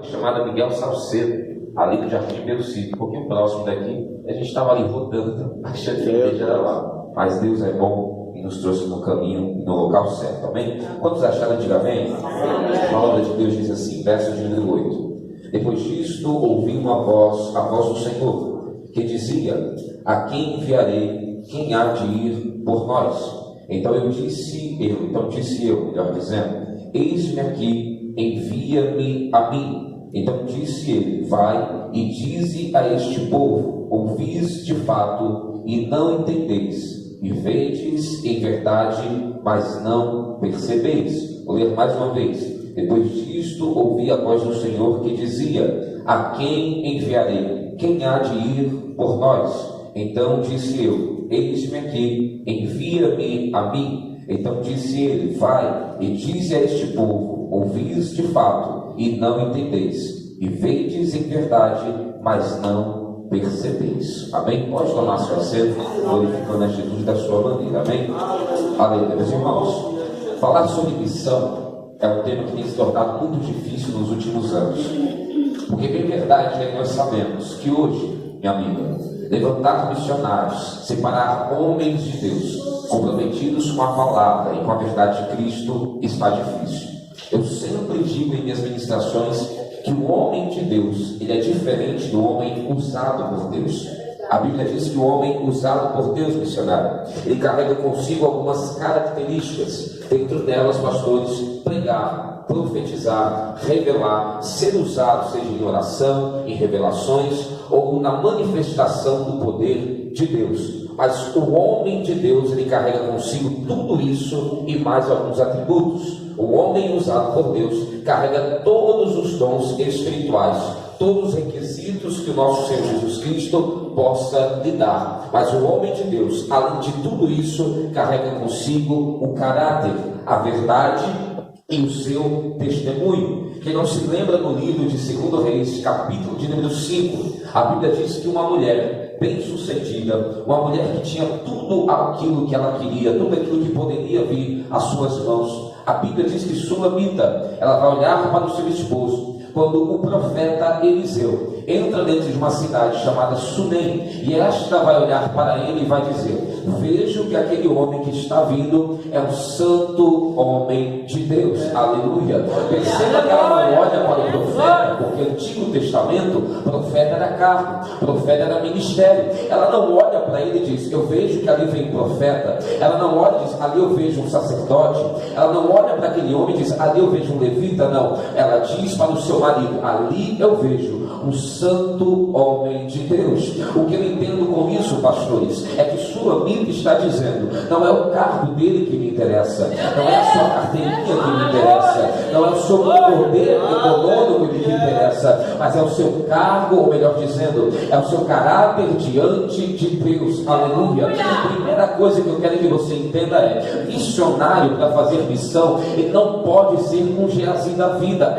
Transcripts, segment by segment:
chamada Miguel Salcedo, ali no Jardim Perucito, um pouquinho próximo daqui. A gente estava ali rodando, achando que a igreja era lá. Mas Deus é bom e nos trouxe no caminho e no local certo, amém? Quantos acharam? Diga amém. A palavra de Deus diz assim, verso de número 8. Depois disto ouvi uma voz, a voz do Senhor, que dizia: a quem enviarei? Quem há de ir por nós? Então disse eu, melhor dizendo, eis-me aqui, envia-me a mim. Então disse ele, vai e dize a este povo, ouvis de fato e não entendeis, e vedes em verdade, mas não percebeis. Vou ler mais uma vez. Depois disto ouvi a voz do Senhor que dizia: a quem enviarei? Quem há de ir por nós? Então disse eu, eis-me aqui, envia-me a mim. Então disse ele, vai e dize a este povo, ouvis de fato e não entendeis, e vedes em verdade, mas não percebeis. Amém? Pode tomar seu assento, glorificando a Jesus da sua maneira. Amém? Aleluia. Meus irmãos, falar sobre missão é um tema que tem se tornado muito difícil nos últimos anos, porque bem verdade é que nós sabemos que hoje, minha amiga, levantar missionários, separar homens de Deus comprometidos com a palavra e com a verdade de Cristo está difícil. Eu sempre digo em minhas ministrações que o homem de Deus, ele é diferente do homem usado por Deus. A Bíblia diz que o homem usado por Deus, missionário, ele carrega consigo algumas características. Dentro delas, pastores, pregar, profetizar, revelar, ser usado, seja em oração, em revelações ou na manifestação do poder de Deus. Mas o homem de Deus, ele carrega consigo tudo isso e mais alguns atributos. O homem usado por Deus carrega todos os dons espirituais, todos os requisitos que o nosso Senhor Jesus Cristo possa lhe dar. Mas o homem de Deus, além de tudo isso, carrega consigo o caráter, a verdade e o seu testemunho. Quem não se lembra no livro de 2 Reis, capítulo de número 5, a Bíblia diz que uma mulher bem-sucedida, uma mulher que tinha tudo aquilo que ela queria, tudo aquilo que poderia vir às suas mãos, a Bíblia diz que Sulamita, ela vai olhar para o seu esposo, quando o profeta Eliseu entra dentro de uma cidade chamada Sunem, e esta vai olhar para ele e vai dizer: vejo que aquele homem que está vindo é um santo homem de Deus. Aleluia. Perceba que ela não olha para o profeta, porque no Antigo Testamento, profeta era cargo, profeta era ministério. Ela não olha para ele e diz: eu vejo que ali vem profeta. Ela não olha e diz: ali eu vejo um sacerdote. Ela não olha para aquele homem e diz: ali eu vejo um levita. Não, ela diz para o seu marido: ali eu vejo um santo homem de Deus. O que eu entendo com isso, pastores, é que Sulamita está dizendo: não é o cargo dele que me interessa, não é a sua carteirinha que me interessa, não é o seu poder econômico que me interessa, mas é o seu cargo, ou melhor dizendo, é o seu caráter diante de Deus. Aleluia. A primeira coisa que eu quero que você entenda é: missionário para fazer missão, ele não pode ser um Geazi da vida.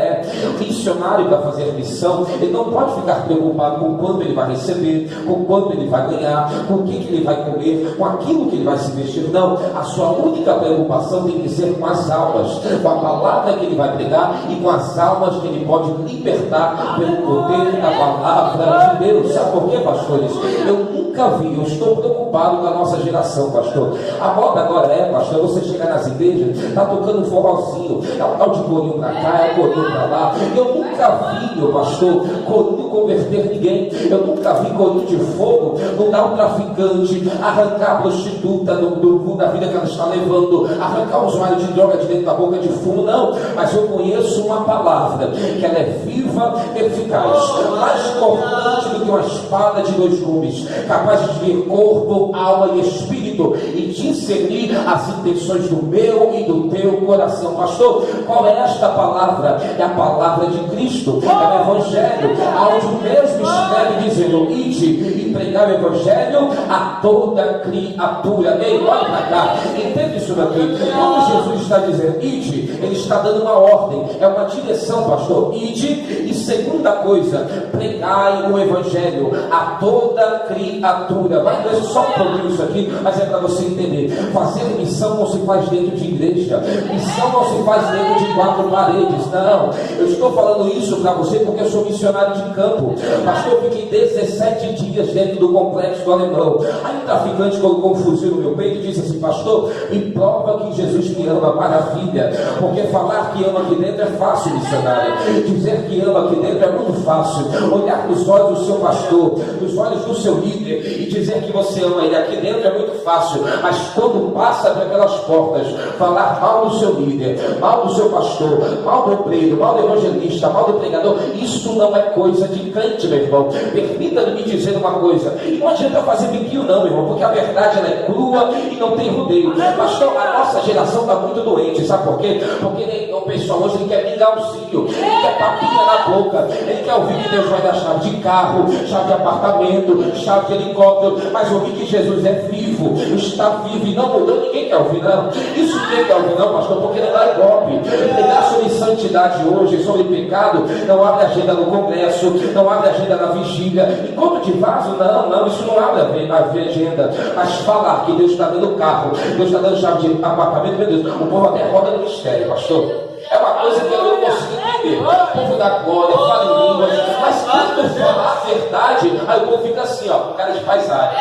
Missionário para fazer missão, ele não pode ficar preocupado com quanto ele vai receber, com quanto ele vai ganhar, com o que ele vai comer, com aquilo que ele vai se vestir. Não, a sua única preocupação tem que ser com as almas, com a palavra que ele vai pregar e com as almas que ele pode libertar pelo poder da palavra de Deus. Sabe por quê, pastores? Eu nunca vi, eu estou preocupado com a nossa geração, pastor. A moda agora pastor, você chega nas igrejas, está tocando um forrozinho, é um tal de corinho para cá, é um corinho para lá. Eu nunca vi, meu pastor, corinho converter ninguém. Eu nunca vi corinho de fogo não dar um traficante, arrancar a prostituta da vida que ela está levando, arrancar o usuário de droga de dentro da boca de fumo. Não, mas eu conheço uma palavra que ela é viva, eficaz, mais cortante do que uma espada de 2 gumes, capaz de ver corpo, alma e espírito e discernir as intenções do meu e do teu coração. Pastor, qual é esta palavra? É a palavra de Cristo, é o Evangelho, onde o mesmo escreve dizendo: ide e pregar o Evangelho a toda criatura. Ei, olha para cá, entende isso daqui? Quando Jesus está dizendo ide, ele está dando uma ordem, é uma direção, pastor. Ide, e 2 Segunda coisa, pregai o evangelho a toda criatura. Vai ler só um pouquinho isso aqui, mas é para você entender. Fazer missão não se faz dentro de igreja. Missão não se faz dentro de 4 paredes. Não, eu estou falando isso para você porque eu sou missionário de campo. Pastor, eu fiquei 17 dias dentro do complexo do Alemão. Aí o traficante colocou um fuzil no meu peito e disse assim: pastor, me prova que Jesus me ama. Maravilha, porque falar que ama aqui dentro é fácil, missionário. Dizer que ama aqui dentro é muito fácil. Olhar nos olhos do seu pastor, nos olhos do seu líder e dizer que você ama ele aqui dentro é muito fácil. Mas quando passa por aquelas portas, falar mal do seu líder, mal do seu pastor, mal do obreiro, mal do evangelista, mal do pregador, isso não é coisa de crente, meu irmão. Permita-me me dizer uma coisa, e não adianta fazer biquinho não, meu irmão, porque a verdade ela é crua e não tem rodeio. Pastor, a nossa geração está muito doente, sabe por quê? Porque o pessoal hoje ele quer vingar auxílio, ele quer papinha na boca, ele quer ouvir que Deus vai dar chave de carro, chave de apartamento, chave de helicóptero, mas ouvir que Jesus é vivo, está vivo e não mudou. Ninguém quer ouvir não. Isso ninguém quer ouvir não, pastor, porque não é golpe. Pregar sobre santidade hoje, sobre pecado, não abre agenda no congresso, não abre agenda na vigília. Encontro de vaso, não, isso não abre a agenda. Mas falar que Deus está dando carro, Deus está dando chave de apartamento, meu Deus, o povo até roda no mistério, pastor. É uma coisa que eu não consigo entender. O povo da glória, fala em línguas, mas quando falar a verdade, aí o povo fica assim, ó, cara de paisagem.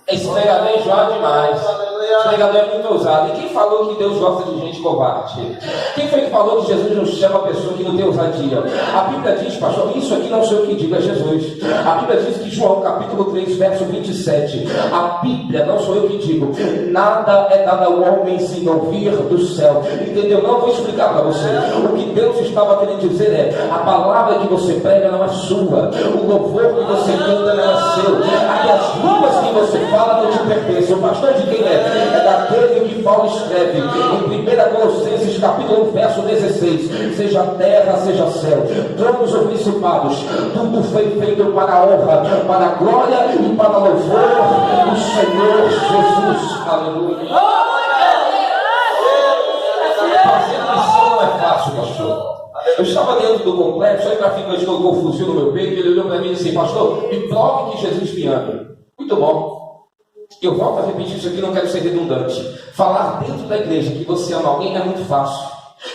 Esse pregador é enjoado demais. Esse pregador é muito ousado. E quem falou que Deus gosta de gente covarde? Quem foi que falou que Jesus não chama a pessoa que não tem ousadia? A Bíblia diz, pastor, isso aqui não sei o que digo, é Jesus. A Bíblia diz que João capítulo 3, verso 27. A Bíblia, não sou eu que digo, nada é dado ao homem se não vir do céu. Entendeu? Não vou explicar para você. O que Deus estava querendo dizer é: a palavra que você prega não é sua. O louvor que você canta não é seu. As línguas que você fala não te pertencem. O pastor de quem é? É daquele que Paulo escreve em 1 Colossenses capítulo 1, verso 16: seja terra, seja céu, tronos ou principados, tudo foi feito para a honra, para a glória e para o louvor do Senhor Jesus. Aleluia. Fazer missão não é fácil, pastor. Eu estava dentro do complexo, aí o traficante colocou um fuzil no meu peito e ele olhou para mim e disse: pastor, me prove que Jesus me ama. Muito bom. Eu volto a repetir isso aqui, não quero ser redundante. Falar dentro da igreja que você ama alguém é muito fácil.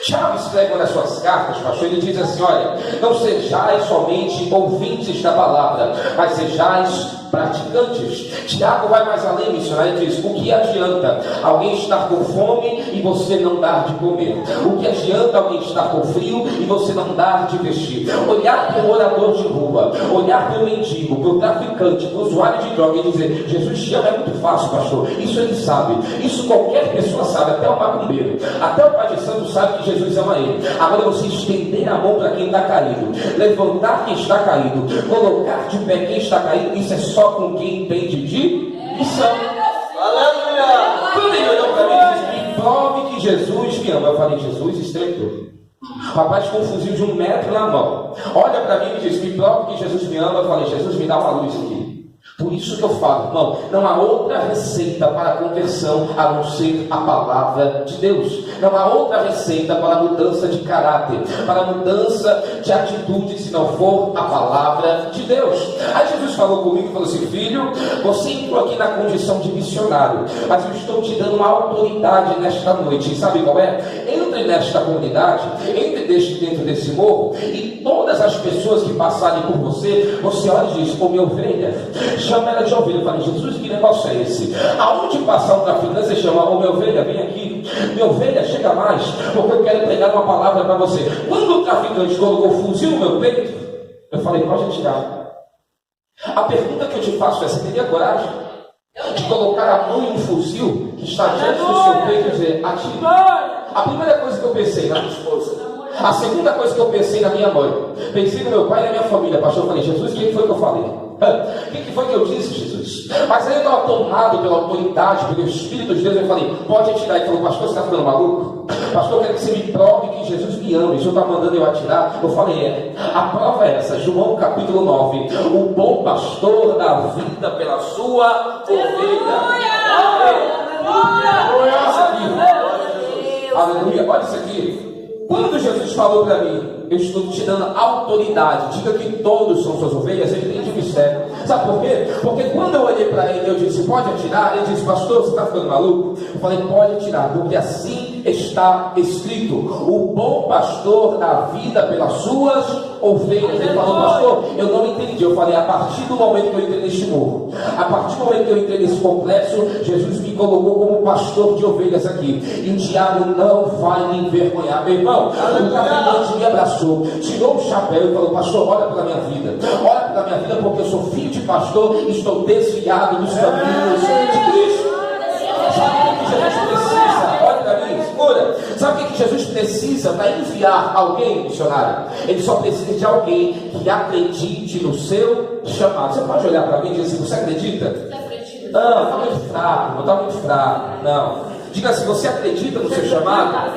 Tiago escreve nas suas cartas, pastor, ele diz assim: olha, não sejais somente ouvintes da palavra, mas sejais praticantes. Tiago vai mais além, missionário, ele diz: o que adianta alguém estar com fome e você não dar de comer? O que adianta alguém estar com frio e você não dar de vestir? Olhar para o morador de rua, olhar para o mendigo, para o traficante, para o usuário de droga e dizer: Jesus te ama, é muito fácil, pastor. Isso ele sabe, isso qualquer pessoa sabe, até o macumbeiro, até o pai de santo sabe que Jesus ama ele. Agora você estender a mão para quem está caído, levantar quem está caído, colocar de pé quem está caído, isso é só com quem entende de missão. Aleluia! Quando ele olhou para mim e disse: me prove que Jesus me ama. Eu falei: Jesus estreitou. Rapaz com um fuzil de 1 metro na mão olha para mim e diz: me prove que Jesus me ama. Eu falei: Jesus, me dá uma luz aqui. Por isso que eu falo, irmão, não há outra receita para a conversão a não ser a palavra de Deus. Não há outra receita para a mudança de caráter, para a mudança de atitude, se não for a palavra de Deus. Aí Jesus falou comigo e falou assim: filho, você entrou aqui na condição de missionário, mas eu estou te dando uma autoridade nesta noite. E sabe qual é? Entre nesta comunidade, entre dentro desse morro, e todas as pessoas que passarem por você, você olha e diz: ô minha ovelha, chama ela de ovelha. Eu falei: Jesus, que negócio é esse? Aonde passar um traficante, você chama: ô minha ovelha, vem aqui. Minha ovelha, chega mais, porque eu quero pregar uma palavra para você. Quando o traficante colocou o fuzil no meu peito, eu falei: pode atirar. A pergunta que eu te faço é: você teria coragem de colocar a mão em um fuzil que está diante do seu peito e dizer: atire? A primeira coisa que eu pensei na minha esposa, a segunda coisa que eu pensei na minha mãe, pensei no meu pai e na minha família. Pastor, eu falei: Jesus, o que foi que eu falei? O que foi que eu disse, Jesus? Mas aí eu estava tomado pela autoridade, pelo Espírito de Deus. Eu falei: pode atirar. Ele falou: pastor, você está ficando maluco? Pastor, eu quero que você me prove que Jesus me ama. E o senhor está mandando eu atirar? Eu falei: é. A prova é essa, João capítulo 9: o bom pastor dá vida pela sua ovelha. Aleluia. Olha isso aqui. Quando Jesus falou para mim, eu estou te dando autoridade. Diga que todos são suas ovelhas. Ele entende o mistério. Sabe por quê? Porque quando eu olhei para ele, eu disse, pode atirar? Ele disse, pastor, você está ficando maluco? Eu falei, pode atirar, porque assim está escrito: o bom pastor dá vida pelas suas ovelhas. Ele falou, pastor, eu não entendi. Eu falei, a partir do momento que eu entrei neste morro, a partir do momento que eu entrei nesse complexo, Jesus me colocou como pastor de ovelhas aqui, e o diabo não vai me envergonhar. Meu irmão, o traficante me abraçou, tirou o chapéu e falou, pastor, olha pela minha vida, olha pela minha vida, porque eu sou filho de pastor e estou desviado dos caminhos de Cristo. Sabe o que Jesus precisa? Olha para mim, escura. Sabe o que Jesus precisa para enviar alguém, missionário? Ele só precisa de alguém que acredite no seu chamado. Você pode olhar para mim e dizer assim, você acredita? Não, está muito fraco, não está muito fraco. Não. Diga assim, você acredita no seu chamado?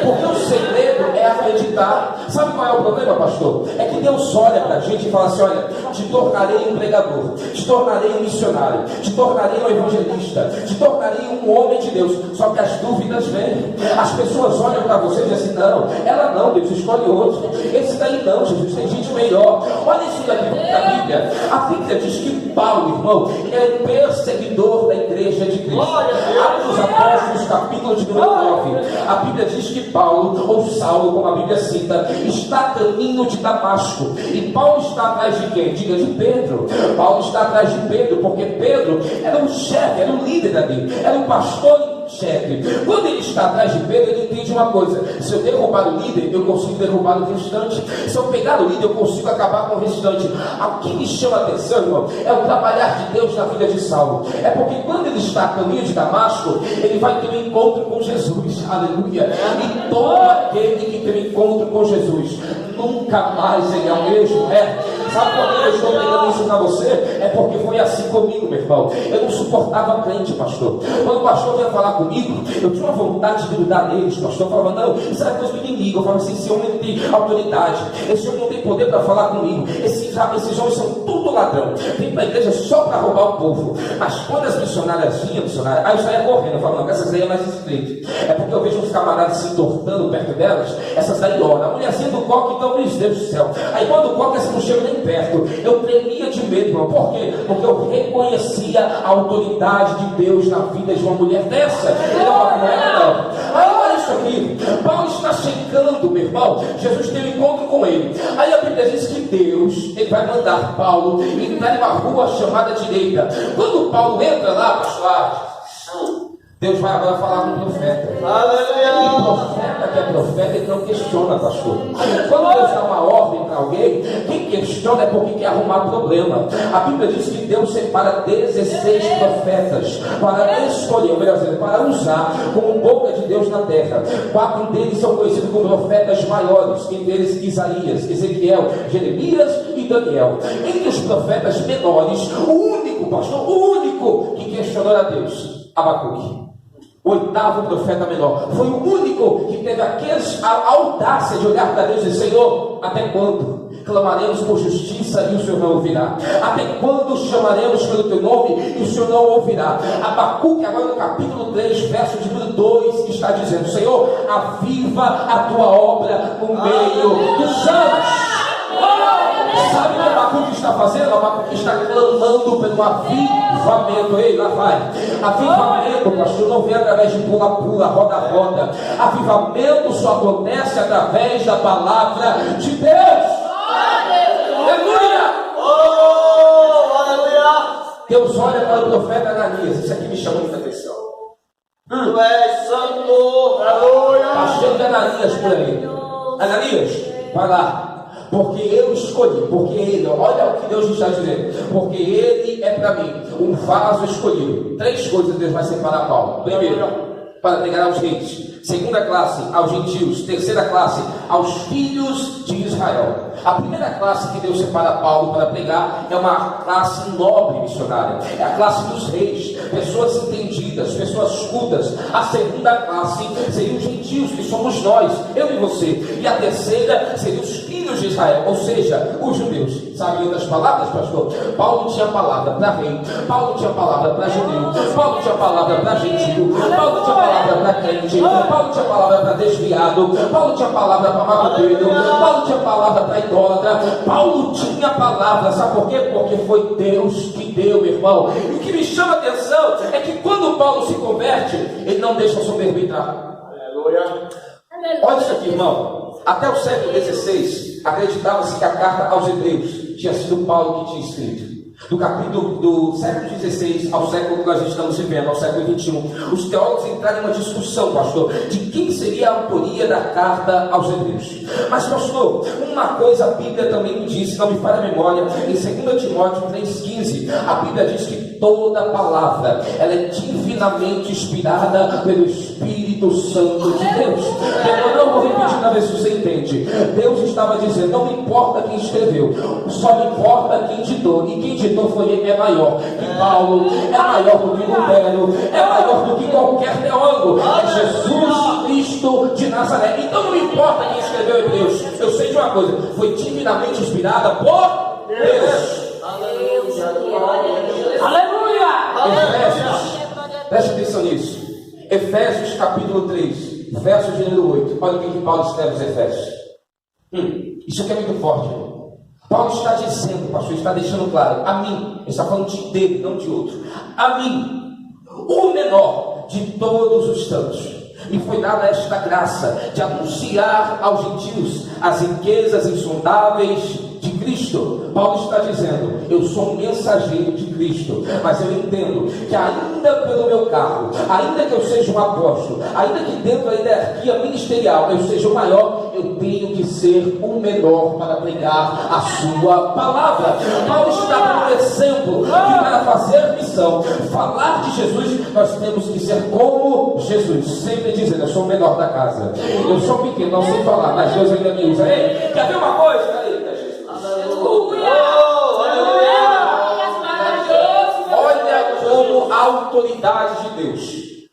Porque o segredo é acreditar. Sabe qual é o problema, pastor? É que Deus olha para a gente e fala assim, olha, te tornarei um pregador, te tornarei um missionário, te tornarei um evangelista, te tornarei um homem de Deus. Só que as dúvidas vêm. As pessoas olham para você e dizem assim, não, ela não, Deus escolhe outro. Esse daí não, Jesus, tem gente melhor. Olha isso daqui da Bíblia. A Bíblia diz que Paulo, irmão, é o perseguidor da igreja de Cristo. Atos dos Apóstolos, capítulo de número 9. A Bíblia diz que Paulo, ou Saulo, como a Bíblia cita, está a caminho de Damasco. E Paulo está atrás de quem? Diga, de Pedro. Paulo está atrás de Pedro, porque Pedro era um chefe, era um líder ali, era um pastor chefe. Quando ele está atrás de Pedro, ele entende uma coisa: se eu derrubar o líder, eu consigo derrubar o restante. Se eu pegar o líder, eu consigo acabar com o restante. O que me chama a atenção, irmão, é o trabalhar de Deus na vida de Saulo. É porque quando ele está a caminho de Damasco, ele vai ter um encontro com Jesus. Aleluia. E todo aquele que tem um encontro com Jesus, nunca mais ele é o mesmo. Sabe por que eu estou pregando isso para você? É porque foi assim comigo, meu irmão. Eu não suportava crente, pastor. Quando o pastor vinha falar comigo, eu tinha uma vontade de grudar neles, pastor. Eu falava, não, isso é Deus me inimigo. Eu falava assim, esse homem não tem autoridade, esse homem não tem poder para falar comigo. Esses homens são tudo ladrão, vem para a igreja só para roubar o povo. Mas quando as missionárias vinham, aí eu saía correndo. Eu falava, não, essas aí é mais estreito. É porque eu vejo uns camaradas se entortando perto delas, essas daí oram. A mulherzinha do coque, então, meu Deus do céu. Aí quando o coque, essa não chega nem perto, eu tremia de medo, irmão. Por quê? Porque eu reconhecia a autoridade de Deus na vida de uma mulher dessa. Não é, não. Aí olha isso aqui, Paulo está chegando, meu irmão. Jesus tem um encontro com ele. Aí a Bíblia diz que Deus, ele vai mandar Paulo entrar em uma rua chamada direita. Quando Paulo entra lá, pastor, Deus vai agora falar com o profeta. Aleluia! O profeta que é profeta, ele não questiona, pastor. Quando Deus dá uma ordem para alguém, quem questiona é porque quer arrumar problema. A Bíblia diz que Deus separa 16 profetas para escolher, ou melhor dizendo, para usar como boca de Deus na terra. 4 deles são conhecidos como profetas maiores, entre eles Isaías, Ezequiel, Jeremias e Daniel. Entre os profetas menores, o único, pastor, o único que questionou a Deus, Abacuque. O 8º profeta menor, foi o único que teve a audácia de olhar para Deus e dizer, Senhor, até quando clamaremos por justiça e o Senhor não ouvirá? Até quando chamaremos pelo teu nome e o Senhor não ouvirá? Abacuque, agora no capítulo 3, verso de número 2, está dizendo, Senhor, aviva a tua obra no meio dos anos. Sabe o que Abacuque está fazendo? Abacuque está clamando pelo avivamento. Ei, lá vai. Avivamento, pastor, não vem através de pula-pula, roda-roda. Avivamento só acontece através da palavra de Deus. Aleluia! Aleluia! Deus olha para o profeta Ananias. Isso aqui me chamou muita atenção. Tu és santo. Aleluia! Está cheio de Ananias por aí. Ananias, vai lá. Porque eu escolhi, porque ele, olha o que Deus está dizendo, porque ele é para mim um vaso escolhido. 3 coisas Deus vai separar Paulo. Primeiro, para pregar aos reis. Segunda classe, aos gentios. Terceira classe, aos filhos de Israel. A primeira classe que Deus separa Paulo para pregar é uma classe nobre missionária. É a classe dos reis, pessoas entendidas, pessoas cultas. A segunda classe seria os gentios, que somos nós, eu e você. E a terceira seria os filhos de de Israel, ou seja, os judeus. Sabe outras palavras, pastor? Paulo tinha palavra para rei, Paulo tinha palavra para judeu, Paulo tinha palavra para gentil, Paulo tinha palavra para crente, Paulo tinha palavra para desviado, Paulo tinha palavra para macumbeiro, Paulo tinha palavra para idólatra, Paulo tinha palavra, sabe por quê? Porque foi Deus que deu, irmão. E o que me chama a atenção é que quando Paulo se converte, ele não deixa a soberba entrar. Aleluia. Olha isso aqui, irmão. Até o século XVI, acreditava-se que a carta aos Hebreus tinha sido Paulo que tinha escrito. Do século XVI ao século que nós estamos vivendo, ao século XXI, os teólogos entraram em uma discussão, pastor, de quem seria a autoria da carta aos Hebreus. Mas, pastor, uma coisa a Bíblia também me diz, não me falha a memória, em 2 Timóteo 3,15, a Bíblia diz que toda palavra, ela é divinamente inspirada pelo Espírito Santo de Deus. Eu não vou repetir na vez que você entende. Deus estava dizendo, não me importa quem escreveu, só me importa quem ditou, e quem ditou foi ele, é maior que Paulo, é maior do que Lutero, é maior do que qualquer teólogo, é Jesus Cristo de Nazaré. Então não me importa quem escreveu Hebreus, eu sei de uma coisa, foi divinamente inspirada por Deus. Aleluia! Efésios, preste atenção nisso. Efésios capítulo 3, verso de número 8. Olha o que Paulo escreve aos Efésios. Isso aqui é muito forte, irmão. Paulo está dizendo, pastor, está deixando claro, a mim, ele está falando de dele, não de outro, a mim, o menor de todos os santos, me foi dada esta graça de anunciar aos gentios as riquezas insondáveis de Cristo. Paulo está dizendo, eu sou um mensageiro de Cristo, mas eu entendo que ainda pelo meu cargo, ainda que eu seja um apóstolo, ainda que dentro da hierarquia ministerial eu seja o maior, eu tenho que ser o menor para pregar a sua palavra. Paulo está dando um exemplo que para fazer missão, falar de Jesus, nós temos que ser como Jesus, sempre dizendo, eu sou o menor da casa, eu sou pequeno, não sei falar, mas Deus ainda me usa. Ei, quer ver uma coisa? Olha como a autoridade de Deus,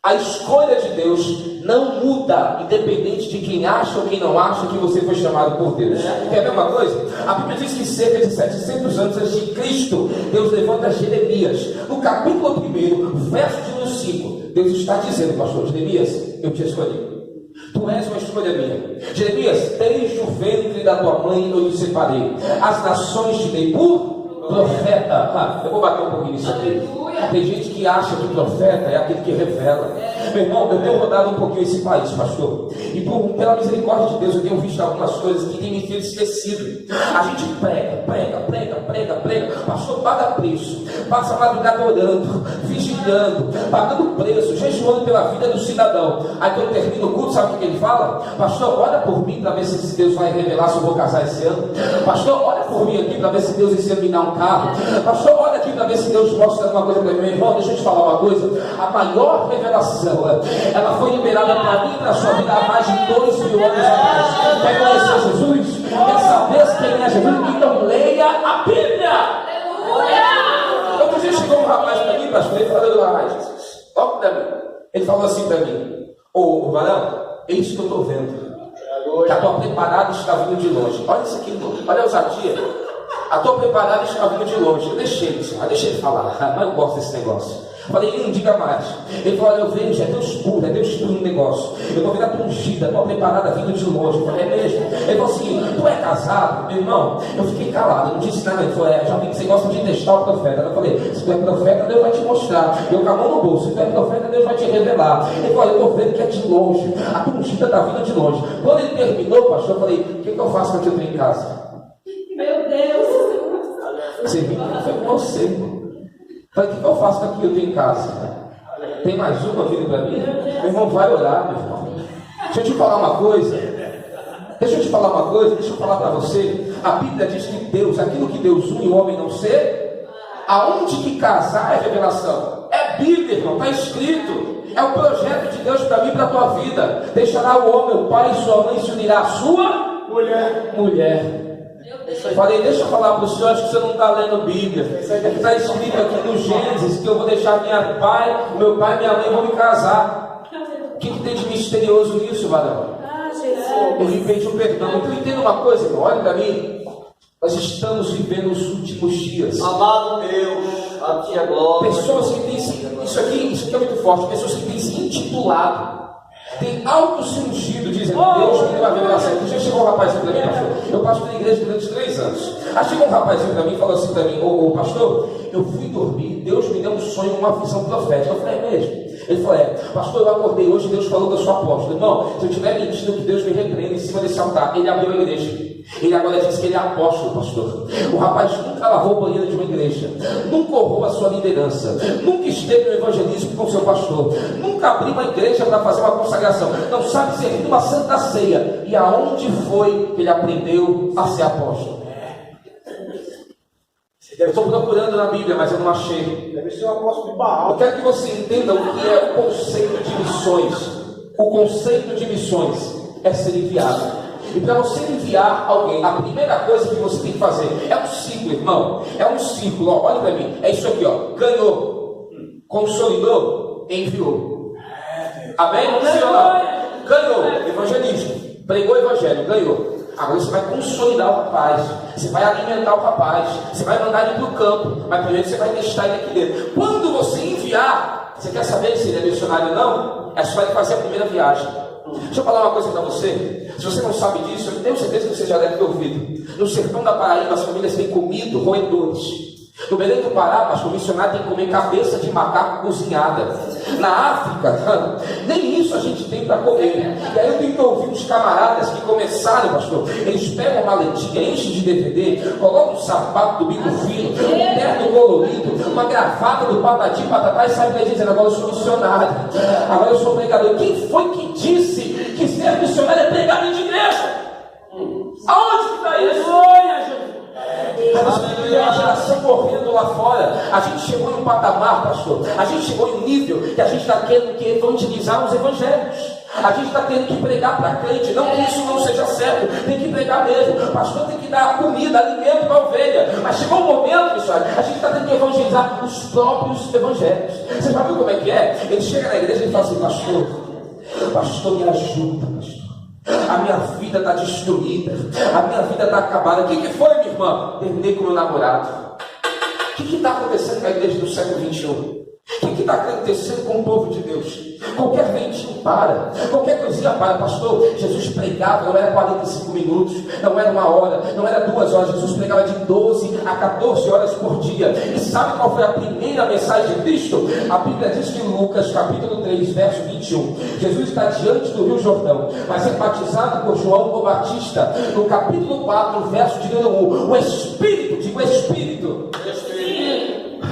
a escolha de Deus não muda, independente de quem acha ou quem não acha que você foi chamado por Deus. Quer ver uma coisa? A Bíblia diz que cerca de 700 anos antes de Cristo, Deus levanta Jeremias. No capítulo 1, verso de número 5, Deus está dizendo, pastor Jeremias, eu te escolhi. Tu és uma escolha minha. Jeremias, desde o ventre da tua mãe eu te separei. As nações te dei por profeta. Eu vou bater um pouquinho nisso aqui. Tem gente que acha que profeta é aquele que revela. Meu irmão, eu tenho rodado um pouquinho esse país, pastor, e pela misericórdia de Deus eu tenho visto algumas coisas que têm me esquecido. A gente prega, pastor, paga preço, passa a madrugada orando, vigilando, pagando preço, jejuando pela vida do cidadão. Aí quando termina o culto, sabe o que ele fala? Pastor, ora por mim para ver se Deus vai revelar se eu vou casar esse ano. Pastor, ora por mim aqui para ver se Deus esse ano me dá um carro. Pastor, ora aqui para ver se Deus mostra uma coisa para mim. Meu irmão, deixa eu te falar uma coisa. A maior revelação, ela foi liberada para mim e para a sua vida há mais de 2.000 anos atrás. Quer conhecer Jesus? Quer saber quem é Jesus? Então leia a Bíblia. Aleluia! Outro dia chegou um rapaz para mim, pastor, ele falou, toca para mim. Ele falou assim para mim, ô varão, eis que eu estou vendo, que a tua preparada está vindo de longe. Olha isso aqui, irmão. Olha a ousadia. A tua preparada está vindo de longe. Eu deixei ele falar, mas eu gosto desse negócio. Falei, não diga mais. Ele falou, eu vejo, é Deus puro no negócio. Eu estou vendo a tua ungida, a tua preparada vindo de longe. Eu falei, é mesmo? Ele falou assim, tu é casado? Meu irmão, eu fiquei calado, eu não disse nada. Ele falou, já vi que você gosta de testar o profeta. Eu falei, se tu é profeta, Deus vai te mostrar. Eu com a mão no bolso, se tu é profeta, Deus vai te revelar. Ele falou, eu estou vendo que é de longe, a tua ungida está vindo de longe. Quando ele terminou, pastor, eu falei, o que eu faço quando eu estou em casa? Meu Deus! Você viu que foi com você. Falei, o que eu faço aqui? Eu tenho em casa. Tem mais uma vindo para mim? Meu irmão, vai orar, meu irmão. Deixa eu te falar uma coisa. Deixa eu falar para você. A Bíblia diz que Deus, aquilo que Deus une, o homem não ser. Aonde que casar é revelação? É Bíblia, irmão, está escrito. É o projeto de Deus para mim e para a tua vida. Deixará o homem, o pai e sua mãe se unirá à sua mulher. Falei, deixa eu falar para o senhor, acho que você não está lendo Bíblia. Está escrito aqui no Gênesis que eu vou deixar meu pai e minha mãe vão me casar. O que tem de misterioso nisso, varão? Ele pediu perdão. Então entenda uma coisa, irmão, olha para mim. Nós estamos vivendo os últimos dias. Amado Deus, a ti a glória. Pessoas que têm isso aqui é muito forte. Pessoas que têm se intitulado, têm auto-se dizendo: Deus me deu uma revelação. Já chegou um rapazinho para mim, pastor. Eu pasto na igreja durante 3 anos. Aí chegou um rapazinho para mim e falou assim para mim: ô pastor, eu fui dormir, Deus me deu um sonho, uma visão profética. Eu falei: é mesmo? Ele falou: é, pastor, eu acordei hoje, Deus falou que eu sou apóstolo. Irmão, se eu estiver mentindo, que Deus me repreenda em cima desse altar. Ele abriu a igreja. Ele agora diz que ele é apóstolo, pastor. O rapaz nunca lavou o banheiro de uma igreja, nunca honrou a sua liderança, nunca esteve no evangelismo com seu pastor, nunca abriu uma igreja para fazer uma consagração, não sabe servir uma santa ceia. E aonde foi que ele aprendeu a ser apóstolo? Eu estou procurando na Bíblia, mas eu não achei. Deve ser um apóstolo de Baal. Eu quero que você entenda o que é o conceito de missões. O conceito de missões é ser enviado. E para você enviar alguém, a primeira coisa que você tem que fazer é um ciclo, irmão. É um círculo, ó, olha para mim. É isso aqui, ó. Ganhou, consolidou, enviou. Amém? Não funciona. Ganhou, evangelismo. Pregou o evangelho, ganhou. Agora você vai consolidar o rapaz, você vai alimentar o rapaz, você vai mandar ele para o campo, mas primeiro você vai testar ele aqui dentro. Quando você enviar, você quer saber se ele é missionário ou não? É só ele fazer a primeira viagem. Deixa eu falar uma coisa para você. Se você não sabe disso, eu tenho certeza que você já deve ter ouvido. No sertão da Paraíba, as famílias têm comido roedores. No Belém do Pará, pastor, o missionário tem que comer cabeça de macaco cozinhada. Na África, nem isso a gente tem para comer. E aí eu tenho que ouvir uns camaradas que começaram, pastor. Eles pegam uma maletinha, enchem de DVD, colocam um sapato do bico fino, um terno colorido, uma gravata do patati patatá e sai daí dizendo: agora eu sou missionário, agora eu sou pregador. Quem foi que disse que ser missionário é pregar dentro de igreja? Aonde que está isso? A geração correndo lá fora. A gente chegou em um patamar, pastor. A gente chegou em um nível que a gente está tendo que evangelizar os evangelhos. A gente está tendo que pregar para crente. Não que isso não seja certo, tem que pregar mesmo. O pastor tem que dar comida, alimento para a ovelha. Mas chegou um momento, pessoal, a gente está tendo que evangelizar os próprios evangelhos. Você já viu como é que é? Ele chega na igreja e fala assim: pastor, me ajuda, pastor. A minha vida está destruída, a minha vida está acabada. O que foi, minha irmã? Terminei com meu namorado. O que está acontecendo com a igreja do século 21? O que está acontecendo com o povo de Deus? Qualquer ventinho para, qualquer coisinha para. Pastor, Jesus pregava, não era 45 minutos, não era 1 hora, não era 2 horas. Jesus pregava de 12 a 14 horas por dia. E sabe qual foi a primeira mensagem de Cristo? A Bíblia diz que em Lucas capítulo 3, verso 21, Jesus está diante do Rio Jordão, mas é batizado por João o Batista. No capítulo 4, verso de número 1, o Espírito, digo Espírito.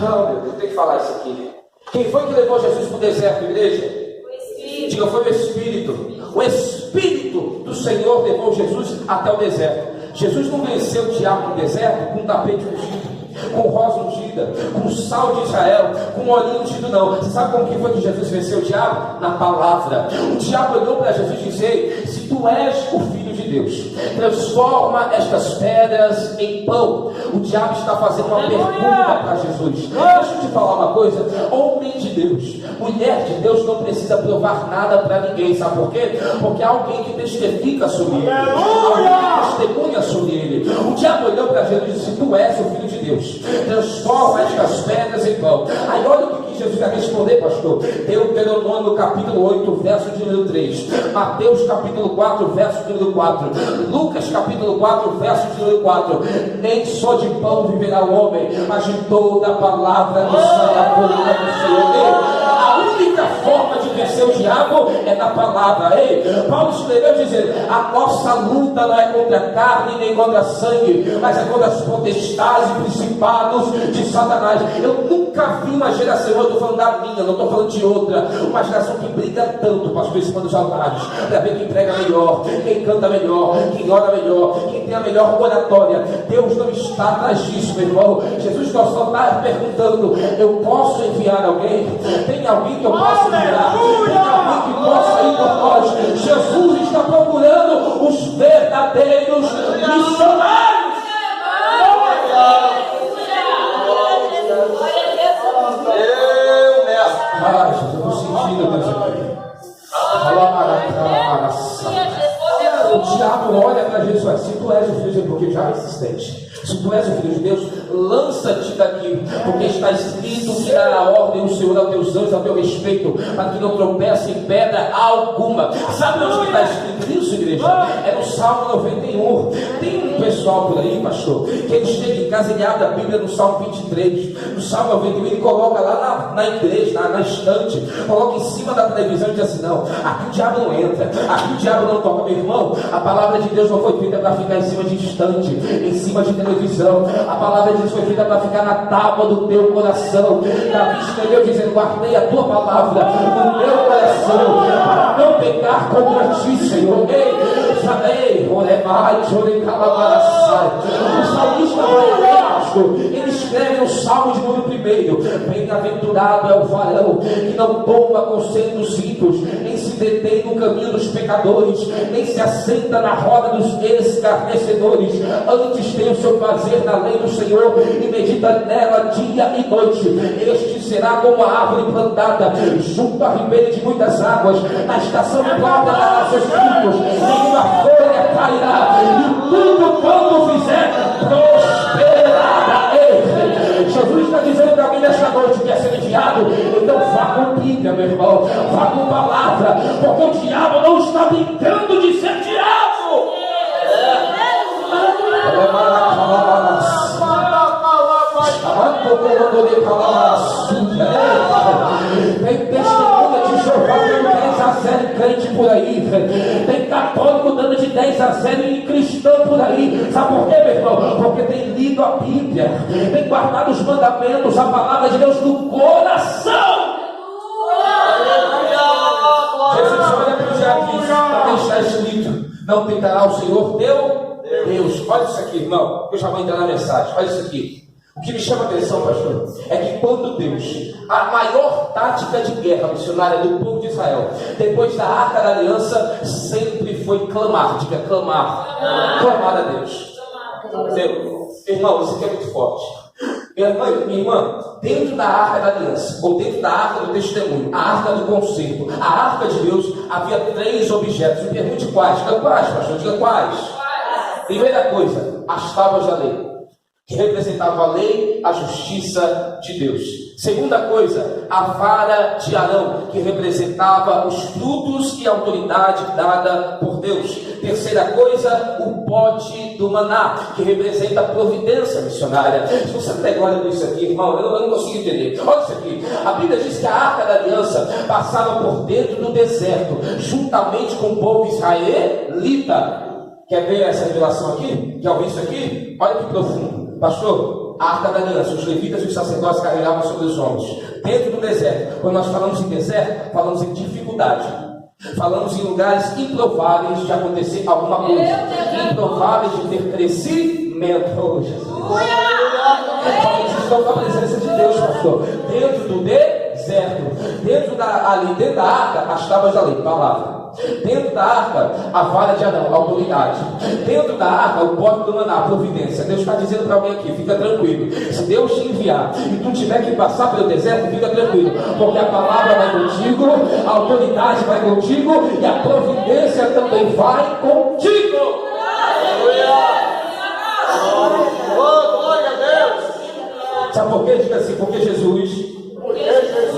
Oh, meu Deus, tem que falar isso aqui. Quem foi que levou Jesus para o deserto, igreja? O Espírito. Diga, foi o Espírito. O Espírito do Senhor levou Jesus até o deserto. Jesus não venceu o diabo no deserto com um tapete ungido, com rosa ungida, com sal de Israel, com óleo ungido, não. Você sabe como que foi que Jesus venceu o diabo? Na palavra. O diabo olhou para Jesus e disse: se tu és o Filho de Deus, transforma estas pedras em pão. O diabo está fazendo uma pergunta para Jesus. Deixa eu te falar uma coisa: homem de Deus, mulher de Deus, não precisa provar nada para ninguém. Sabe por quê? Porque há alguém que testifica sobre ele, alguém que testemunha sobre ele. O diabo olhou para Jesus e disse: tu és o Filho de Deus, transforma estas pedras em pão. Aí olha o que Jesus vai responder, pastor. Deuteronômio capítulo 8, verso de número 3, Mateus capítulo 4, verso de número 4, Lucas capítulo 4, verso de número 4. Nem só de pão viverá o homem, mas de toda a palavra que sai da boca do Senhor. A única forma de vencer o diabo é na palavra. Ei, Paulo escreveu dizendo: a nossa luta não é contra a carne nem contra a sangue, mas é contra as potestades e principados de Satanás. Eu nunca vi uma geração, eu estou falando da minha, não estou falando de outra, uma geração que briga tanto, pastor, em cima dos altares, para ver quem prega melhor, quem canta melhor, quem ora melhor, quem tem a melhor oratória. Deus não está atrás disso, meu irmão. Jesus só está perguntando: eu posso enviar alguém? Tem alguém que eu possa enviar? Tem alguém que possa ir por nós? Jesus está procurando os verdadeiros missionários. Ai, Jesus, eu estou sentindo, Deus aqui. seja resistente. Se tu és o Filho de Deus, lança-te daqui, porque está escrito que dará ordem o Senhor aos teus anjos a teu respeito, para que não tropece em pedra alguma. Sabe onde está escrito isso, igreja? É no Salmo 91. Tem um pessoal por aí, pastor, que ele chega em casa, ele abre a Bíblia no Salmo 23, no Salmo 91, ele coloca lá na igreja, na estante, coloca em cima da televisão e diz assim: não, aqui o diabo não entra, aqui o diabo não toca. Meu irmão, a palavra de Deus não foi feita para ficar em cima de estante, em cima de televisão. A palavra de Deus foi feita para ficar na tábua do teu coração. Davi escreveu dizendo: guardei a tua palavra no meu coração, para não pecar contra ti, Senhor. O salmista vai além, pastor. Ele escreve no Salmo de número 1: bem-aventurado é o varão que não toma conselho dos ímpios, nem se detém no caminho dos pecadores, nem se assenta na roda dos escarnecedores. Antes tem o seu prazer na lei do Senhor e medita nela dia e noite. Este será como a árvore plantada junto à ribeira de muitas águas, na estação de planta dará seus frutos, nenhuma folha cairá, e tudo quanto fizer prosperará. Jesus está dizendo para mim nesta noite que é ser enviado, então vá com Bíblia, meu irmão, vá com palavra, porque o diabo não está brincando de ser diabo. Tem testemunha de Jeová dando 10-0 crente por aí, tem católico dando de 10-0 em cristão por aí. Sabe por quê, meu irmão? Porque tem lido a Bíblia, tem guardado os mandamentos, a palavra de Deus no coração. Jesus olha para o diabo e diz: também está escrito, não tentará o Senhor teu Deus. Olha isso aqui, irmão, eu já vou entrar na mensagem. Olha isso aqui. O que me chama a atenção, pastor, é que quando Deus, a maior tática de guerra missionária do povo de Israel, depois da Arca da Aliança, sempre foi clamar. Diga clamar. Clamar a Deus. Deus, irmão, isso aqui é muito forte. Minha irmã, dentro da Arca da Aliança, ou dentro da Arca do Testemunho, a Arca do Concerto, a Arca de Deus, havia 3 objetos. Me pergunte quais. Diga quais, pastor, diga quais. Primeira coisa, as tábuas da lei, que representava a lei, a justiça de Deus. Segunda coisa, a vara de Arão, que representava os frutos e a autoridade dada por Deus. Terceira coisa, o pote do maná, que representa a providência missionária. Se você pega olha isso aqui, irmão, eu não consigo entender. Olha isso aqui. A Bíblia diz que a Arca da Aliança passava por dentro do deserto, juntamente com o povo israelita. Quer ver essa revelação aqui? Quer ouvir isso aqui? Olha que profundo. Pastor, a Arca da Aliança, os levitas e os sacerdotes carregavam sobre os ombros, dentro do deserto. Quando nós falamos em deserto, falamos em dificuldade, falamos em lugares improváveis de acontecer alguma coisa, improváveis de ter crescimento. Oh, Jesus. Vocês estão com a presença de Deus, pastor, dentro do deserto, dentro da arca, as tábuas da lei, palavra. Dentro da arca, a vara de Arão, a autoridade. Dentro da arca, o pote do maná, a providência. Deus está dizendo para alguém aqui: fica tranquilo. Se Deus te enviar e tu tiver que passar pelo deserto, fica tranquilo, porque a palavra vai contigo, a autoridade vai contigo e a providência também vai contigo. Glória a Deus. Sabe por quê? Diga assim: porque Jesus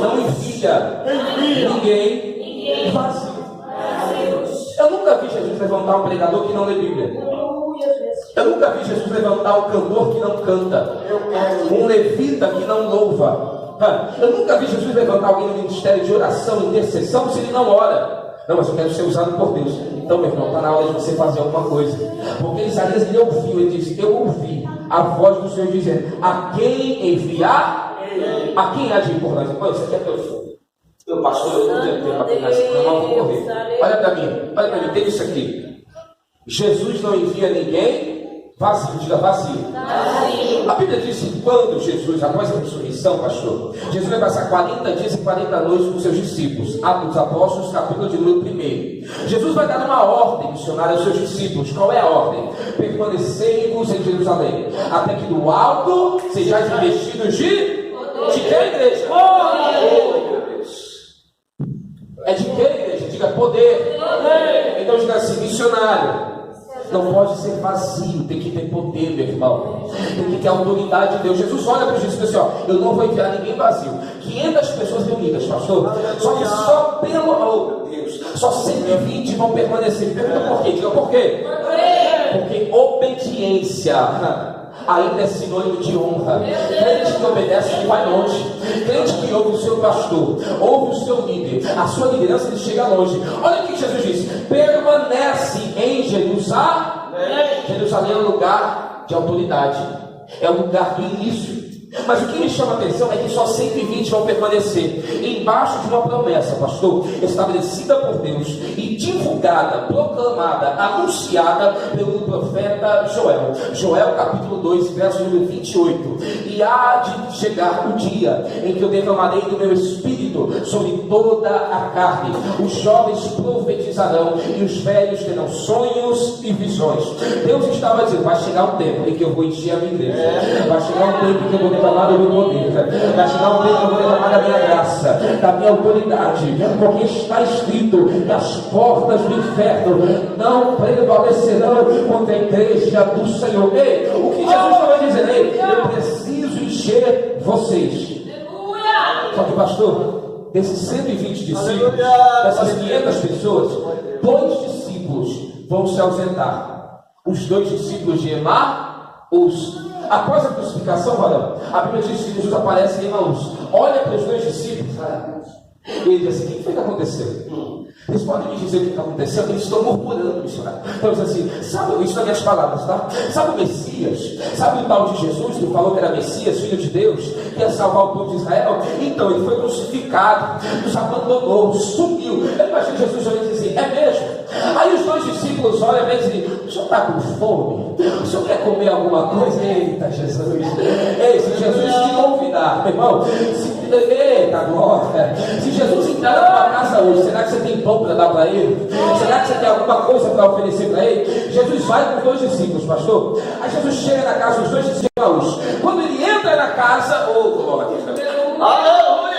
não envia ninguém vazio. Eu nunca vi Jesus levantar um pregador que não lê Bíblia. Eu nunca vi Jesus levantar um cantor que não canta, um levita que não louva. Eu nunca vi Jesus levantar alguém no ministério de oração, intercessão, se ele não ora. Não, mas eu quero ser usado por Deus. Então, meu irmão, está na hora de você fazer alguma coisa. Porque Isaías, ele ouviu, ele disse: eu ouvi a voz do Senhor dizendo: a quem enviar, a quem há de ir por nós. Irmão, isso aqui é profundo. Meu pastor, eu não tenho tempo para pegar isso, eu não vou correr. Olha para mim, tem isso aqui. Jesus não envia ninguém vazio, diga vazio. A Bíblia diz que quando Jesus, após a ressurreição, pastor, Jesus vai passar 40 dias e 40 noites com seus discípulos. Atos dos Apóstolos, capítulo de número 1. Jesus vai dar uma ordem missionária aos seus discípulos. Qual é a ordem? Permanecei-vos em Jerusalém, até que do alto sejais revestidos de que, igreja? É de que, igreja? Diga poder. Então diga assim: missionário não pode ser vazio, tem que ter poder, meu irmão. Tem que ter autoridade de Deus. Jesus olha para Jesus e diz assim: ó, eu não vou enviar ninguém vazio. 500 pessoas reunidas, pastor. Só que só pelo amor de Deus, só 120 vão permanecer. Pergunta por quê? Diga por quê? Porque obediência ainda é sinônimo de honra. Crente que obedece, que vai longe. Crente que ouve o seu pastor, ouve o seu líder, a sua liderança, ele chega longe. Olha o que Jesus diz: permanece em Jerusalém. Jerusalém é um lugar de autoridade, é um lugar do início. Mas o que me chama a atenção é que só 120 vão permanecer embaixo de uma promessa, pastor, estabelecida por Deus e divulgada, proclamada, anunciada pelo profeta Joel. Joel capítulo 2, verso número 28. E há de chegar o dia em que eu derramarei do meu espírito sobre toda a carne. Os jovens profetizarão e os velhos terão sonhos e visões. Deus estava dizendo: vai chegar um tempo em que eu vou encher a minha igreja. Vai chegar um tempo em que eu vou derramar do meu poder. Vai chegar um tempo que eu vou derramar da minha graça, da minha autoridade, porque está escrito que as portas do inferno não prevalecerão contra a igreja do Senhor. Ei, o que Jesus estava dizendo? Ei, eu preciso encher vocês. Só que, pastor, desses 120 discípulos, dessas 500 pessoas, 2 discípulos vão se ausentar. Os 2 discípulos de Emaús. Após a crucificação, varão, a Bíblia diz que Jesus aparece em Emaús. Olha para os 2 discípulos, e ele diz assim: o que foi que aconteceu? Eles podem me dizer o que aconteceu? Eles estão murmurando isso. Então diz assim: sabe, isso nas minhas palavras, tá? Sabe o Messias? Sabe o tal de Jesus que falou que era Messias, filho de Deus, que ia salvar o povo de Israel? Então ele foi crucificado, nos abandonou, sumiu. Eu imagino Jesus olhando e diz assim: é mesmo? Aí os 2 discípulos olham e dizem: o senhor está com fome? O senhor quer comer alguma coisa? Eita, Jesus! Ei, se Jesus te convidar, meu irmão, eita glória! Se Jesus entrar na tua casa hoje, será que você tem pão para dar para ele? Será que você tem alguma coisa para oferecer para ele? Jesus vai com 2 discípulos, pastor. Aí Jesus chega na casa dos 2 discípulos. Quando ele entra na casa, glória!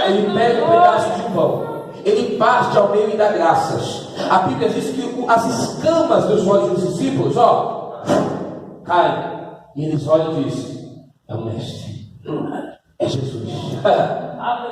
Ele pega um pedaço de pão. Ele parte ao meio e dá graças. A Bíblia diz que as escamas dos olhos dos discípulos, caem. E eles olham e dizem: é o mestre, é Jesus.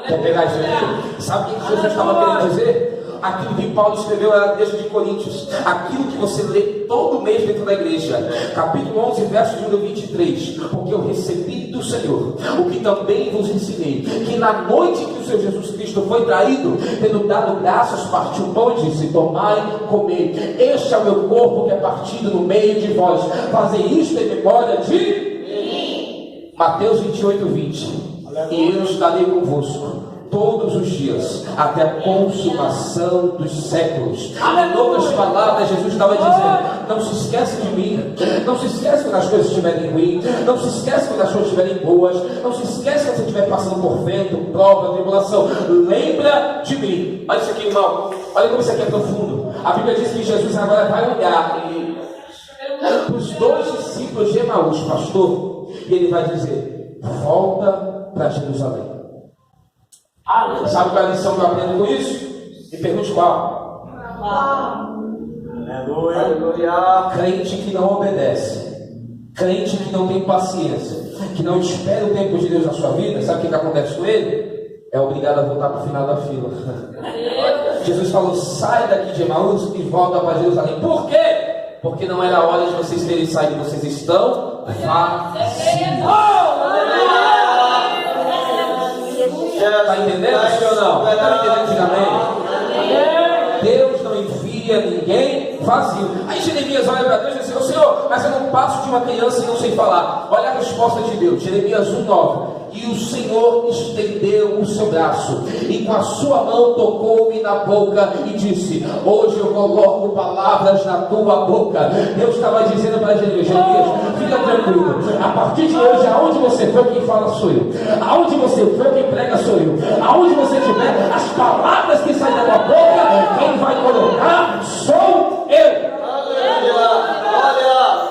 Quer pegar isso aqui? Sabe o que Jesus estava querendo dizer? Aquilo que Paulo escreveu à igreja de Coríntios, aquilo que você lê todo mês dentro da igreja, capítulo 11, verso número 23. Porque eu recebi do Senhor o que também vos ensinei, que na noite que o Senhor Jesus Cristo foi traído, tendo dado graças, partiu o pão e disse: tomai, comei, este é o meu corpo que é partido no meio de vós, fazei isto em memória de mim. Mateus 28, 20. E eu estarei convosco todos os dias, até a consumação dos séculos. Em outras palavras, Jesus estava dizendo: não se esquece de mim, não se esquece quando as coisas estiverem ruins, não se esquece quando as coisas estiverem boas, não se esquece quando você estiver passando por vento, prova, tribulação. Lembra de mim. Olha isso aqui, irmão, olha como isso aqui é profundo. A Bíblia diz que Jesus agora vai olhar para os 2 discípulos de Emaús, pastor, e ele vai dizer: volta para Jerusalém. Sabe qual é a lição que eu aprendo com isso? Me pergunte qual. Aleluia. Crente que não obedece, crente que não tem paciência, que não espera o tempo de Deus na sua vida, sabe o que acontece com ele? É obrigado a voltar para o final da fila. Jesus falou: sai daqui de Emaús e volta para Jerusalém. Por quê? Porque não era a hora de vocês terem saído, vocês estão vazios. Está entendendo, sim ou não? Está entendendo? Diga amém. Deus não envia ninguém vazio. Aí Jeremias olha para Deus e diz: Senhor, mas eu não passo de uma criança e não sei falar. Olha a resposta de Deus, Jeremias 1:9. E o Senhor estendeu o seu braço e com a sua mão tocou-me na boca e disse: hoje eu coloco palavras na tua boca. Deus estava dizendo para Jeremias: fica tranquilo, a partir de hoje, aonde você for, quem fala sou eu, aonde você for, quem prega sou eu, aonde você tiver, as palavras que saem da tua boca, quem vai colocar sou eu.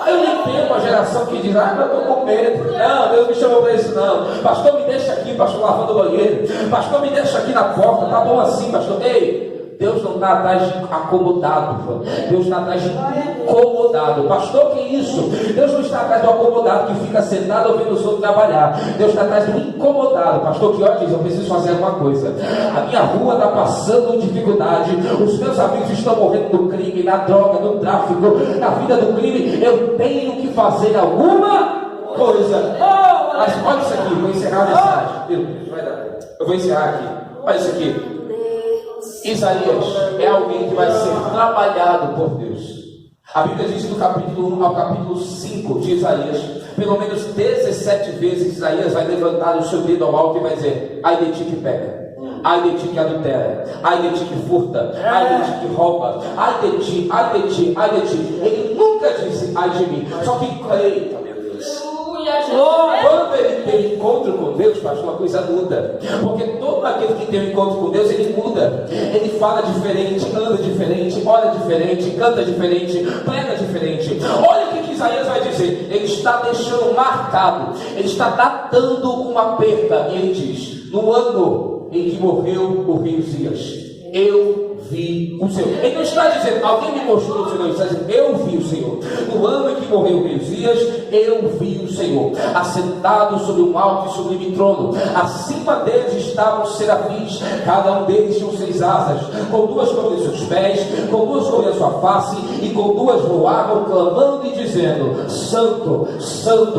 Eu não entendo uma geração que diz: eu estou com medo. Não, Deus me chamou para isso não. Pastor, me deixa aqui, pastor, lavando o banheiro. Pastor, me deixa aqui na porta. Tá bom assim, pastor. Ei, Deus não está atrás de acomodado, Deus está atrás de incomodado. Pastor, que é isso? Deus não está atrás do acomodado que fica sentado ouvindo os outros trabalhar. Deus está atrás do incomodado. Pastor, que diz, eu preciso fazer alguma coisa. A minha rua está passando dificuldade. Os meus amigos estão morrendo no crime, na droga, no tráfico, na vida do crime. Eu tenho que fazer alguma coisa. Mas olha isso aqui, vou encerrar a mensagem. Eu vou encerrar aqui. Olha isso aqui. Isaías é alguém que vai ser trabalhado por Deus. A Bíblia diz do capítulo 1 ao capítulo 5 de Isaías, pelo menos 17 vezes Isaías vai levantar o seu dedo ao alto e vai dizer: ai de ti que peca, ai de ti que adultera, ai de ti que furta, ai de ti que rouba, ai de ti, ai de ti, ai de ti. Ele nunca disse ai de mim, só que eita, meu Deus. Quando ele tem encontro com Deus, pastor, uma coisa muda. Porque todo aquele que tem um encontro com Deus, ele muda. Ele fala diferente, anda diferente, olha diferente, canta diferente, prega diferente. Olha o que Isaías vai dizer. Ele está deixando marcado, ele está datando uma perda. E ele diz: no ano em que morreu o rei Uzias, eu vi o Senhor. Ele não está dizendo, alguém me mostrou o Senhor. Ele está dizendo, eu vi o Senhor. No ano em que morreu o rei Uzias, eu vi o Senhor, assentado sobre um alto e sublime trono. Acima deles estavam os serafins, cada um deles tinha 6 asas, com 2 sobre os seus pés, com 2 sobre a sua face, e com 2 voavam, clamando e dizendo: Santo, Santo, Santo,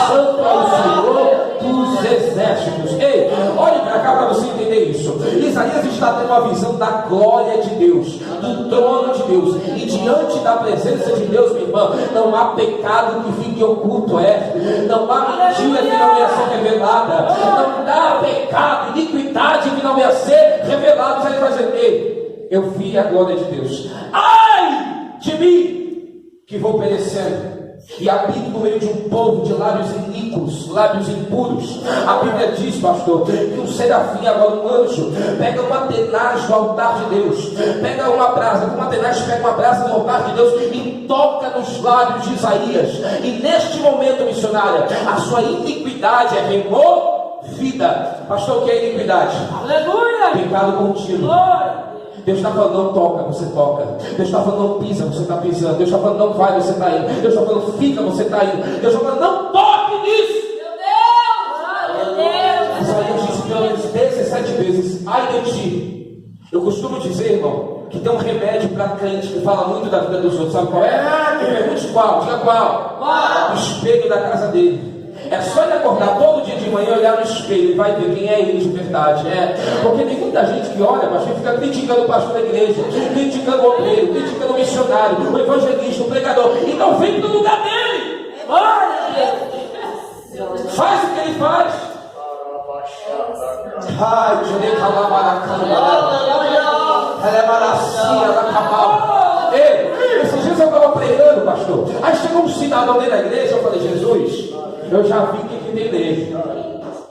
Santo é o Senhor dos exércitos. Ei, olhe para cá para você entender isso. Isaías está tendo uma visão da glória de Deus, do trono de Deus, e diante da presença de Deus, minha irmã, não há pecado que fique oculto, não há mentira que não ia ser revelada, não há pecado, iniquidade que não ia ser revelada. Ele vai dizer: ei, eu vi a glória de Deus, ai de mim que vou perecendo e habito no meio de um povo de lábios iníquos, lábios impuros. A Bíblia diz, pastor, que um serafim, agora um anjo, pega uma tenaz do altar de Deus, pega uma brasa, uma tenaz pega uma brasa do altar de Deus e toca nos lábios de Isaías. E neste momento, missionária, a sua iniquidade é removida. Pastor, o que é iniquidade? Aleluia! Pecado contínuo. Deus está falando, não toca, você toca. Deus está falando, não pisa, você está pisando. Deus está falando, não vai, você está indo. Deus está falando, fica, você está indo. Deus está falando, não toque nisso. Meu Deus! Isaías disse pelo menos 17 vezes: ai de ti. Eu costumo dizer, irmão, que tem um remédio para crente que fala muito da vida dos outros. Sabe qual é? Me pergunte qual, diga qual. O espelho da casa dele. É só ele acordar todo dia de manhã e olhar no espelho e vai ver quem é ele de verdade. Porque tem muita gente que olha, pastor, e fica criticando o pastor da igreja, criticando o obreiro, criticando o missionário, o evangelista, o pregador, e não vem do lugar dele. Faz o que ele faz. Ai, esses dias eu estava pregando, pastor. Aí chegou um cidadão dentro da igreja. Eu falei: Jesus, eu já vi o que tem nele.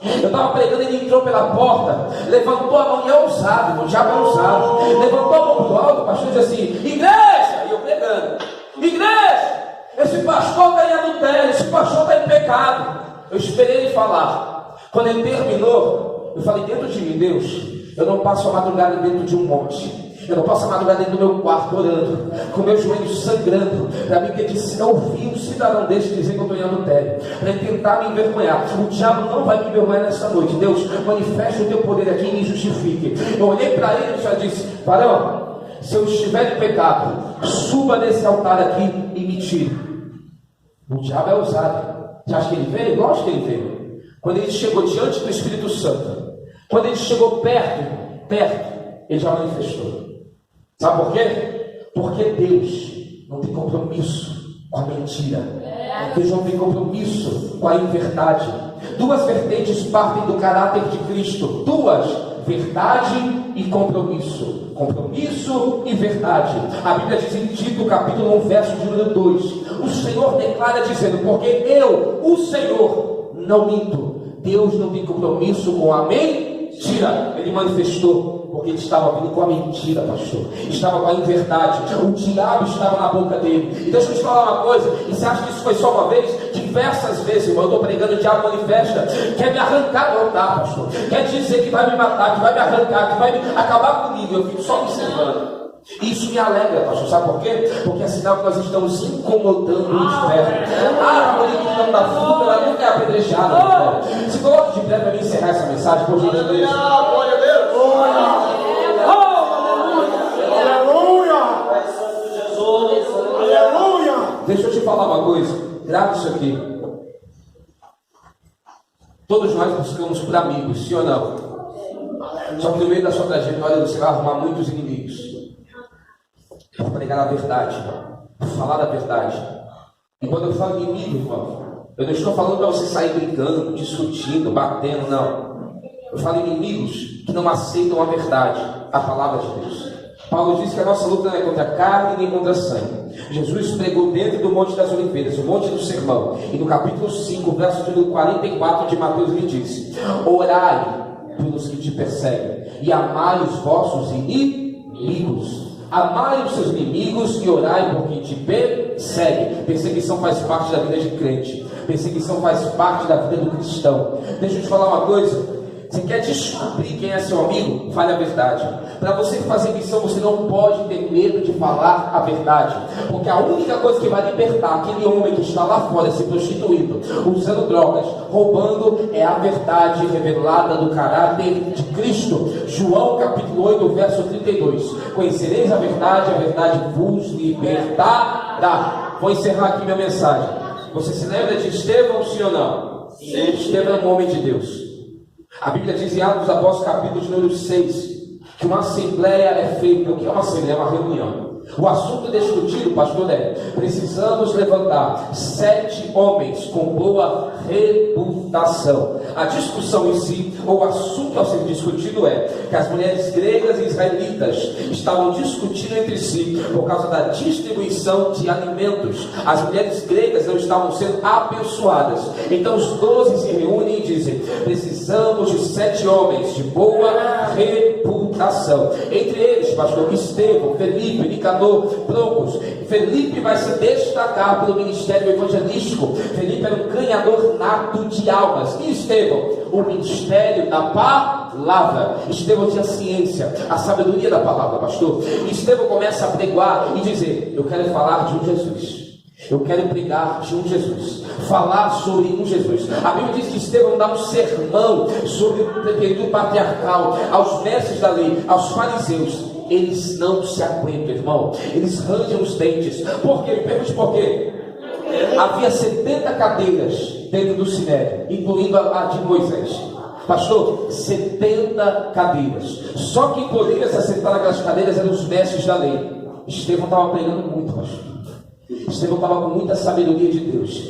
Eu estava pregando, ele entrou pela porta, levantou a mão, e é ousado, o diabo é ousado. Levantou a mão para o alto, o pastor disse assim: igreja! E eu pregando: igreja! Esse pastor está em adultério, esse pastor está em pecado. Eu esperei ele falar. Quando ele terminou, eu falei dentro de mim: Deus, eu não passo a madrugada dentro de um monte. Eu não posso madrugar dentro do meu quarto orando, com meus joelhos sangrando, para mim ter que ouvir um cidadão desse dizer que eu estou em adultério, para ele tentar me envergonhar. O diabo não vai me envergonhar nessa noite. Deus, manifesta o teu poder aqui e me justifique. Eu olhei para ele e já disse: varão, se eu estiver em pecado, suba nesse altar aqui e me tire. O diabo é ousado. Você acha que ele veio? Lógico que ele veio. Quando ele chegou diante do Espírito Santo, quando ele chegou perto, ele já manifestou. Sabe por quê? Porque Deus não tem compromisso com a mentira. Deus não tem compromisso com a inverdade. 2 vertentes partem do caráter de Cristo. 2: verdade e compromisso. Compromisso e verdade. A Bíblia diz em Tito, capítulo 1, verso de número 2. O Senhor declara dizendo: porque eu, o Senhor, não minto. Deus não tem compromisso com a mentira. Ele manifestou. Porque ele estava vindo com a mentira, pastor. Estava com a inverdade. O diabo estava na boca dele. E deixa eu te falar uma coisa. E você acha que isso foi só uma vez? De Diversas vezes, irmão, eu estou pregando, o diabo manifesta, quer me arrancar do altar, pastor. Quer dizer que vai me matar, que vai me arrancar, que vai acabar comigo. Eu fico só observando. Isso me alegra, pastor. Sabe por quê? Porque é sinal que nós estamos incomodando o inferno. A árvore que não dá fruto, ela nunca é apedrejada. Se coloque de pé para mim encerrar essa mensagem, por gentileza. Glória a Deus. Aleluia! Deixa eu te falar uma coisa. Grave isso aqui. Todos nós buscamos por amigos, sim ou não? Só que no meio da sua trajetória você vai arrumar muitos inimigos. Para pregar a verdade, para falar a verdade. E quando eu falo inimigo, irmão, eu não estou falando para você sair brincando, discutindo, batendo, não. Eu falo inimigos que não aceitam a verdade, a palavra de Deus. Paulo diz que a nossa luta não é contra a carne nem contra a sangue. Jesus pregou dentro do Monte das Oliveiras, o Monte do Sermão. E no capítulo 5, verso 44 de Mateus, ele diz: orai pelos que te perseguem e amai os vossos inimigos. Amai os seus inimigos e orai por quem te persegue. Perseguição faz parte da vida de crente. Perseguição faz parte da vida do cristão. Deixa eu te falar uma coisa. Você quer descobrir quem é seu amigo? Fale a verdade. Para você fazer missão, você não pode ter medo de falar a verdade. Porque a única coisa que vai libertar aquele homem que está lá fora se prostituindo, usando drogas, roubando, é a verdade revelada do caráter de Cristo. João capítulo 8, verso 32. Conhecereis a verdade vos libertará. Vou encerrar aqui minha mensagem. Você se lembra de Estevão, sim ou não? Sim. Estevão é um homem de Deus. A Bíblia diz em Atos dos Apóstolos, capítulo de número 6, que uma assembleia é feita. O que é uma assembleia? É uma reunião. O assunto discutido, pastor, é: precisamos levantar 7 homens com boa reputação. A discussão em si, ou o assunto a ser discutido é que as mulheres gregas e israelitas estavam discutindo entre si por causa da distribuição de alimentos. As mulheres gregas não estavam sendo abençoadas. Então os 12 se reúnem e dizem: precisamos de 7 homens de boa reputação. Entre eles, pastor, Estevão, Felipe, Nicador, Procos. Felipe vai se destacar pelo ministério evangelístico. Felipe era um ganhador nato de almas. E Estevão? O ministério da palavra. Estevão tinha a ciência, a sabedoria da palavra, pastor. E Estevão começa a pregar e dizer: eu quero falar de um Jesus. Eu quero pregar de um Jesus, falar sobre um Jesus. A Bíblia diz que Estevão dá um sermão sobre o período patriarcal aos mestres da lei, aos fariseus. Eles não se aguentam, irmão. Eles rangem os dentes. Por quê? Me pergunte por quê. Havia 70 cadeiras dentro do sinédrio, incluindo a de Moisés. Pastor, 70 cadeiras. Só quem poderia se assentar naquelas cadeiras eram os mestres da lei. Estevão estava pregando muito, pastor. Estevão estava com muita sabedoria de Deus.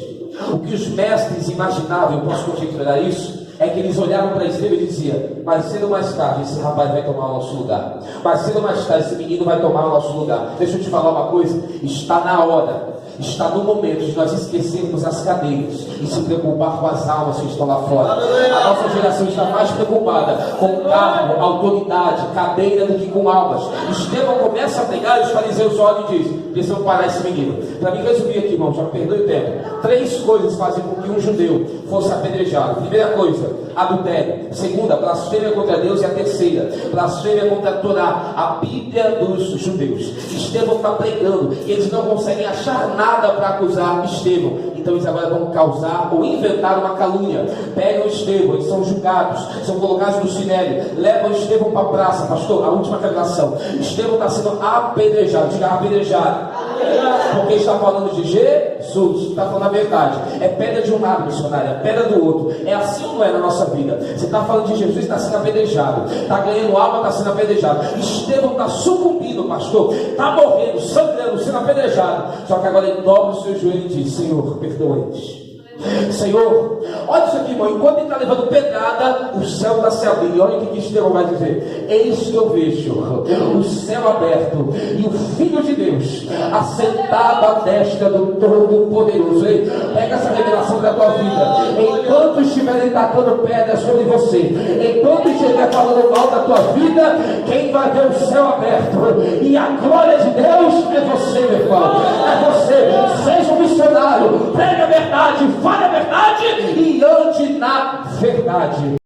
O que os mestres imaginavam, eu posso conjecturar isso, é que eles olhavam para Estevão e diziam: mais cedo ou mais tarde esse rapaz vai tomar o nosso lugar. Mais cedo ou mais tarde esse menino vai tomar o nosso lugar. Deixa eu te falar uma coisa: está na hora, está no momento de nós esquecermos as cadeiras e se preocupar com as almas que estão lá fora. A nossa geração está mais preocupada com cargo, autoridade, cadeira do que com almas. Estevão começa a pregar e os fariseus olham e dizem: precisamos parar esse menino. Para mim resumir aqui, irmão, já perdoe o tempo. 3 coisas fazem com que um judeu fosse apedrejado. Primeira coisa, adultério. Segunda, blasfêmia contra Deus. E a terceira, blasfêmia contra a Torá, a Bíblia dos judeus. Estevão está pregando e eles não conseguem achar nada para acusar Estevão. Então eles agora vão causar ou inventar uma calúnia. Pegam Estevão, eles são julgados, são colocados no sinédrio, levam Estevão para a praça. Pastor, a última revelação: Estevão está sendo apedrejado. Diga apedrejado. Porque está falando de Jesus, está falando a verdade. É pedra de um lado, missionário, é pedra do outro. É assim ou não é na nossa vida? Você está falando de Jesus, está sendo apedrejado. Está ganhando alma, está sendo apedrejado. Estevão está sucumbindo, pastor. Está morrendo, sangrando, sendo apedrejado. Só que agora ele dobra o seu joelho e diz: Senhor, perdoa-eles. Senhor, olha isso aqui, irmão. Enquanto ele está levando pedrada, o céu está se abrindo. E olha o que Estevão vai dizer: eis que eu vejo o céu aberto e o Filho de Deus assentado à destra do Todo-Poderoso. Pega essa revelação da tua vida. Enquanto estiverem tacando pedras sobre você, enquanto estiver falando mal da tua vida, quem vai ver o céu aberto e a glória de Deus é você, meu irmão. É você. Seja um missionário, prega a verdade. verdade, fale a verdade e ande na verdade.